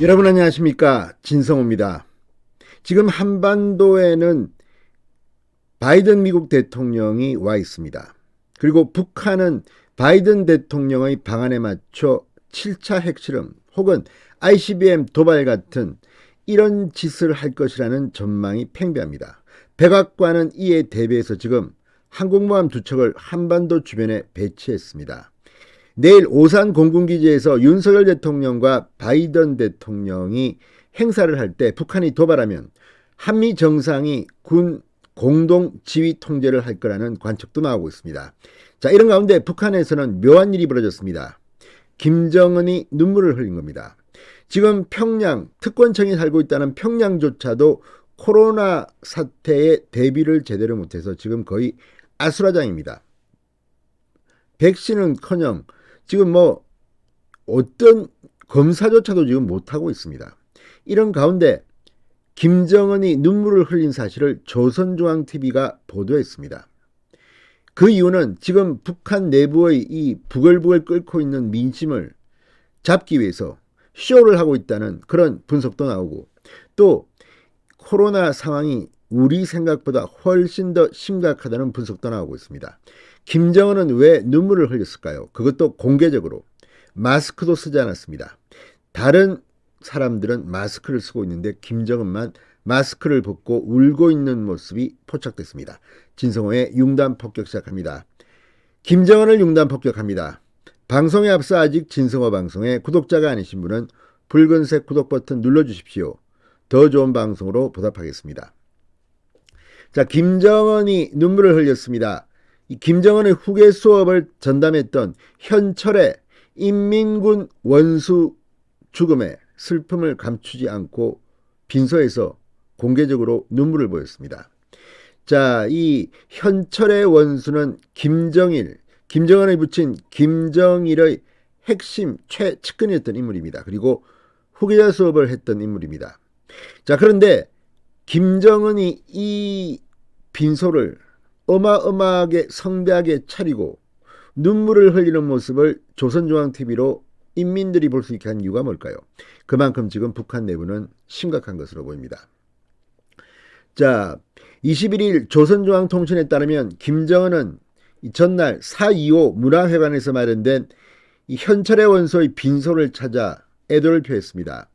여러분 안녕하십니까? 진성호입니다. 지금 한반도에는 바이든 미국 대통령이 와 있습니다. 그리고 북한은 바이든 대통령의 방안에 맞춰 7차 핵실험 혹은 ICBM 도발 같은 이런 짓을 할 것이라는 전망이 팽배합니다. 백악관은 이에 대비해서 지금 항공모함 2척을 한반도 주변에 배치했습니다. 내일 오산 공군기지에서 윤석열 대통령과 바이든 대통령이 행사를 할 때 북한이 도발하면 한미 정상이 군 공동 지휘 통제를 할 거라는 관측도 나오고 있습니다. 자, 이런 가운데 북한에서는 묘한 일이 벌어졌습니다. 김정은이 눈물을 흘린 겁니다. 지금 평양, 특권층이 살고 있다는 평양조차도 코로나 사태에 대비를 제대로 못해서 지금 거의 아수라장입니다. 백신은커녕 지금 뭐 어떤 검사조차도 지금 못하고 있습니다. 이런 가운데 김정은이 눈물을 흘린 사실을 조선중앙TV가 보도했습니다. 그 이유는 지금 북한 내부의 이 부글부글 끓고 있는 민심을 잡기 위해서 쇼를 하고 있다는 그런 분석도 나오고, 또 코로나 상황이 우리 생각보다 훨씬 더 심각하다는 분석도 나오고 있습니다. 김정은은 왜 눈물을 흘렸을까요? 그것도 공개적으로. 마스크도 쓰지 않았습니다. 다른 사람들은 마스크를 쓰고 있는데 김정은만 마스크를 벗고 울고 있는 모습이 포착됐습니다. 진성호의 융단 폭격 시작합니다. 김정은을 융단 폭격합니다. 방송에 앞서 아직 진성호 방송에 구독자가 아니신 분은 붉은색 구독 버튼 눌러주십시오. 더 좋은 방송으로 보답하겠습니다. 자, 김정은이 눈물을 흘렸습니다. 이 김정은의 후계 수업을 전담했던 현철의 인민군 원수 죽음에 슬픔을 감추지 않고 빈소에서 공개적으로 눈물을 보였습니다. 자, 이 현철의 원수는 김정은을 붙인 김정일의 핵심 최측근이었던 인물입니다. 그리고 후계자 수업을 했던 인물입니다. 자, 그런데 김정은이 이 빈소를 어마어마하게 성대하게 차리고 눈물을 흘리는 모습을 조선중앙TV로 인민들이 볼 수 있게 한 이유가 뭘까요? 그만큼 지금 북한 내부는 심각한 것으로 보입니다. 자, 21일 조선중앙통신에 따르면 김정은은 전날 4.25 문화회관에서 마련된 이 현철의 원소의 빈소를 찾아 애도를 표했습니다.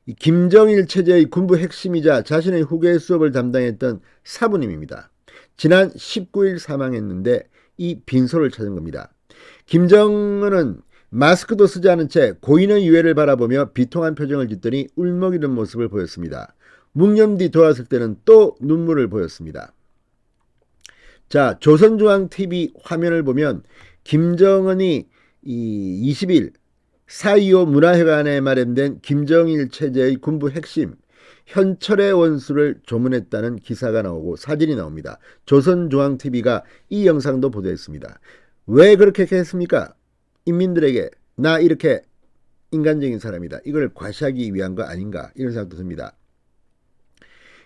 이 김정일 체제의 군부 핵심이자 자신의 후계 수업을 담당했던 사부님입니다. 지난 19일 사망했는데 이 빈소를 찾은 겁니다. 김정은은 마스크도 쓰지 않은 채 고인의 유해를 바라보며 비통한 표정을 짓더니 울먹이는 모습을 보였습니다. 묵념 뒤 돌아설 때는 또 눈물을 보였습니다. 자, 조선중앙TV 화면을 보면 김정은이 20일 4.25 문화회관에 마련된 김정일 체제의 군부 핵심 현철의 원수를 조문했다는 기사가 나오고 사진이 나옵니다. 조선중앙TV가 이 영상도 보도했습니다. 왜 그렇게 했습니까? 인민들에게 나 이렇게 인간적인 사람이다, 이걸 과시하기 위한 거 아닌가, 이런 생각도 듭니다.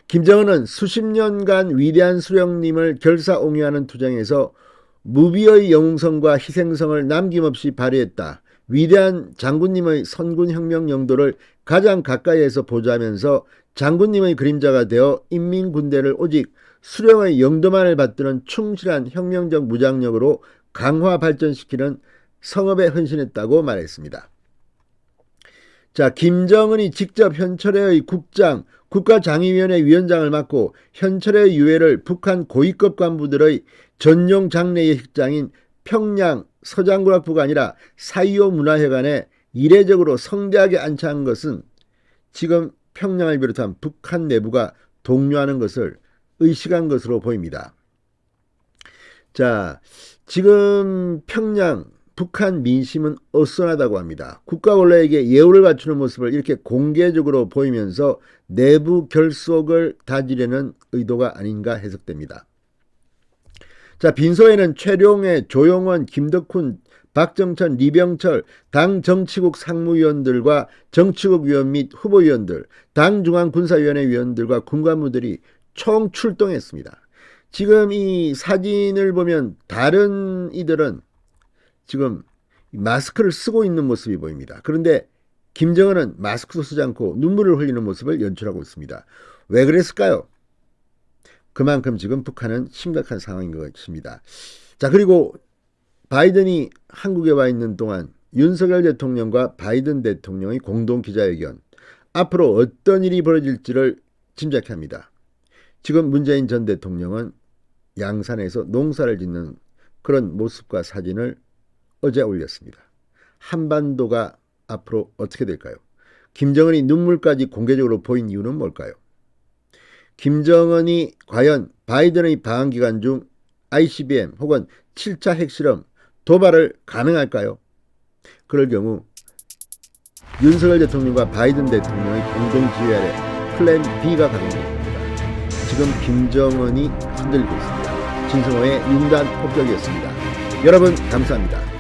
김정은은 수십 년간 위대한 수령님을 결사옹위하는 투쟁에서 무비의 영웅성과 희생성을 남김없이 발휘했다. 위대한 장군님의 선군혁명 영도를 가장 가까이에서 보좌하면서 장군님의 그림자가 되어 인민군대를 오직 수령의 영도만을 받드는 충실한 혁명적 무장력으로 강화 발전시키는 성업에 헌신했다고 말했습니다. 자, 김정은이 직접 현철회의 국가장의위원회 위원장을 맡고 현철회 유해를 북한 고위급 간부들의 전용 장례의 식장인 평양 서장군학부가 아니라 4.25 문화회관에 이례적으로 성대하게 안치한 것은 지금 평양을 비롯한 북한 내부가 독려하는 것을 의식한 것으로 보입니다. 자, 지금 평양 북한 민심은 어수선하다고 합니다. 국가 원로에게 예우를 갖추는 모습을 이렇게 공개적으로 보이면서 내부 결속을 다지려는 의도가 아닌가 해석됩니다. 자, 빈소에는 최룡해, 조용원, 김덕훈, 박정천, 리병철 당 정치국 상무위원들과 정치국 위원 및 후보위원들, 당 중앙군사위원회 위원들과 군관무들이 총 출동했습니다. 지금 이 사진을 보면 다른 이들은 지금 마스크를 쓰고 있는 모습이 보입니다. 그런데 김정은은 마스크도 쓰지 않고 눈물을 흘리는 모습을 연출하고 있습니다. 왜 그랬을까요? 그만큼 지금 북한은 심각한 상황인 것입니다. 자, 그리고 바이든이 한국에 와 있는 동안 윤석열 대통령과 바이든 대통령의 공동 기자회견, 앞으로 어떤 일이 벌어질지를 짐작해 합니다. 지금 문재인 전 대통령은 양산에서 농사를 짓는 그런 모습과 사진을 어제 올렸습니다. 한반도가 앞으로 어떻게 될까요? 김정은이 눈물까지 공개적으로 보인 이유는 뭘까요? 김정은이 과연 바이든의 방한기간 중 ICBM 혹은 7차 핵실험 도발을 가능할까요? 그럴 경우 윤석열 대통령과 바이든 대통령의 공동지휘 아래 플랜 B가 가동됩니다. 지금 김정은이 흔들리고 있습니다. 진성호의 융단 폭격이었습니다. 여러분 감사합니다.